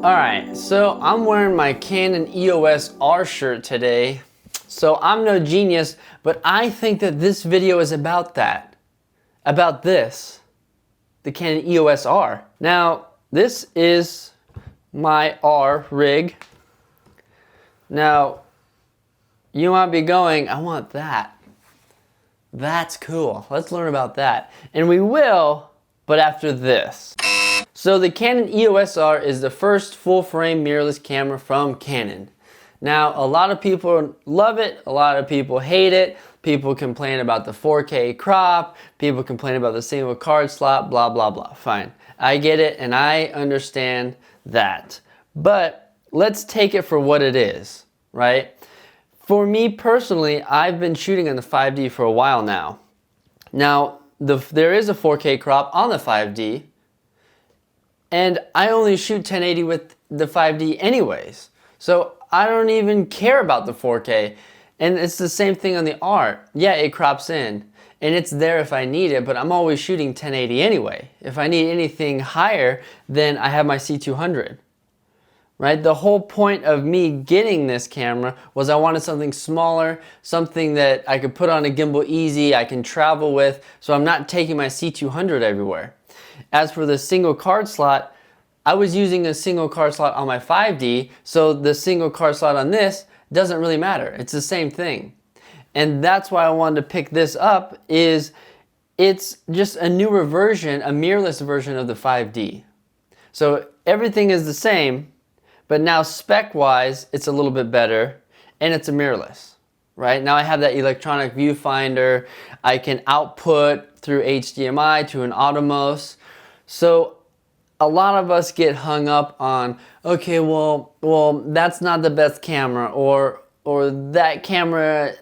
Alright, so I'm wearing my Canon EOS R shirt today. So I'm no genius, but I think that this video is about that. About this. The Canon EOS R. Now, this is my R rig. Now, you might be going, I want that. That's cool. Let's learn about that. And we will, but after this. So the Canon EOS R is the first full-frame mirrorless camera from Canon. Now, a lot of people love it, a lot of people hate it. People complain about the 4K crop, people complain about the single card slot, blah, blah, blah. Fine. I get it and I understand that. But let's take it for what it is, right? For me personally, I've been shooting on the 5D for a while now. Now, there is a 4K crop on the 5D, and I only shoot 1080 with the 5D anyways. So I don't even care about the 4K. And it's the same thing on the R. Yeah, it crops in, and it's there if I need it, but I'm always shooting 1080 anyway. If I need anything higher, then I have my C200. Right? The whole point of me getting this camera was I wanted something smaller, something that I could put on a gimbal easy, I can travel with, so I'm not taking my C200 everywhere. As for the single card slot, I was using a single card slot on my 5D, so the single card slot on this doesn't really matter. It's the same thing. And that's why I wanted to pick this up, is it's just a newer version, a mirrorless version of the 5D. So everything is the same, but now spec-wise, it's a little bit better, and it's a mirrorless, right? Now I have that electronic viewfinder. I can output through HDMI to an Atomos. So a lot of us get hung up on, okay, well, that's not the best camera, or that camera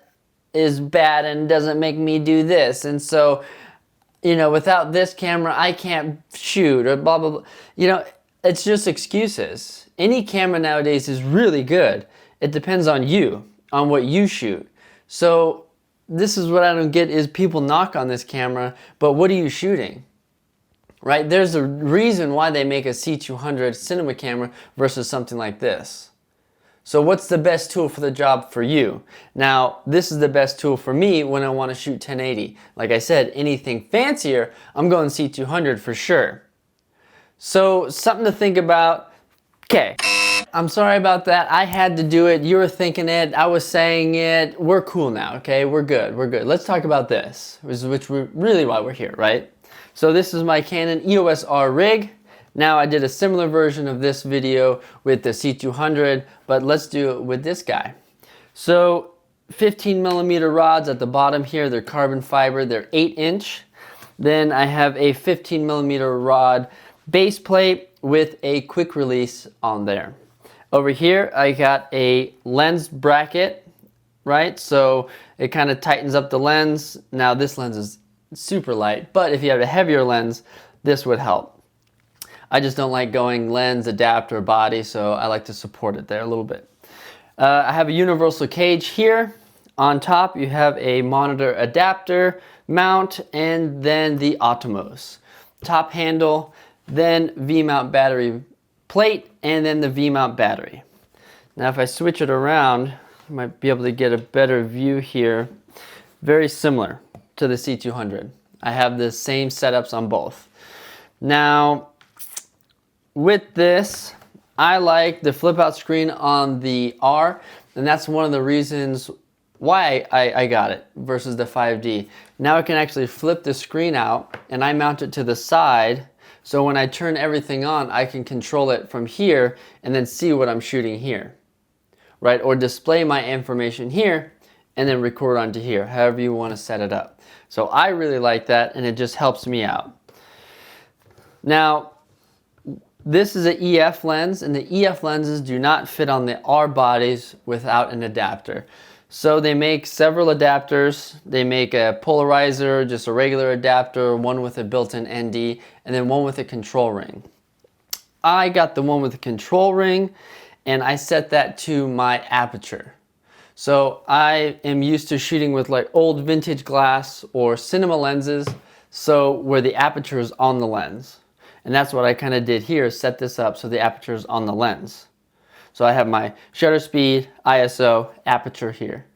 is bad and doesn't make me do this, and so, you know, without this camera, I can't shoot, or blah, blah, blah. You know, it's just excuses. Any camera nowadays is really good. It depends on you, on what you shoot. So this is what I don't get, is people knock on this camera, but what are you shooting? Right? There's a reason why they make a C200 cinema camera versus something like this. So what's the best tool for the job for you? Now, this is the best tool for me when I want to shoot 1080. Like I said, anything fancier, I'm going C200 for sure. So something to think about. Okay, I'm sorry about that. I had to do it. You were thinking it. I was saying it. We're cool now, okay? We're good. We're good. Let's talk about this, which is really why we're here, right? So this is my Canon EOS R rig. Now I did a similar version of this video with the C200, but let's do it with this guy. So 15mm rods at the bottom here. They're carbon fiber. They're 8-inch. Then I have a 15mm rod base plate with a quick release on there. Over here I got a lens bracket, right? So it kind of tightens up the lens. Now this lens is super light, but if you have a heavier lens, this would help. I just don't like going lens, adapter, body, so I like to support it there a little bit. I have a universal cage here. On top you have a monitor adapter mount, and then the Atomos. Top handle, then V-mount battery plate, and then the V-mount battery. Now if I switch it around, you might be able to get a better view here. Very similar to the C200. I have the same setups on both. Now, with this, I like the flip out screen on the R, and that's one of the reasons why I got it versus the 5D. Now I can actually flip the screen out, and I mount it to the side, so when I turn everything on, I can control it from here and then see what I'm shooting here, right? Or display my information here and then record onto here, however you want to set it up. So I really like that, and it just helps me out. Now, this is an EF lens, and the EF lenses do not fit on the R bodies without an adapter. So they make several adapters. They make a polarizer, just a regular adapter, one with a built-in ND, and then one with a control ring. I got the one with the control ring, and I set that to my aperture. So I am used to shooting with like old vintage glass or cinema lenses, so where the aperture is on the lens. And that's what I kind of did here, set this up so the aperture is on the lens. So I have my shutter speed, ISO, aperture here.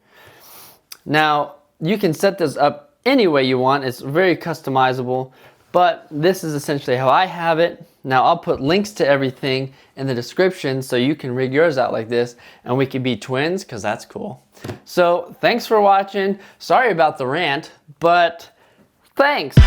Now, you can set this up any way you want. It's very customizable, but this is essentially how I have it. Now, I'll put links to everything in the description so you can rig yours out like this and we can be twins, because that's cool. So, thanks for watching. Sorry about the rant, but thanks.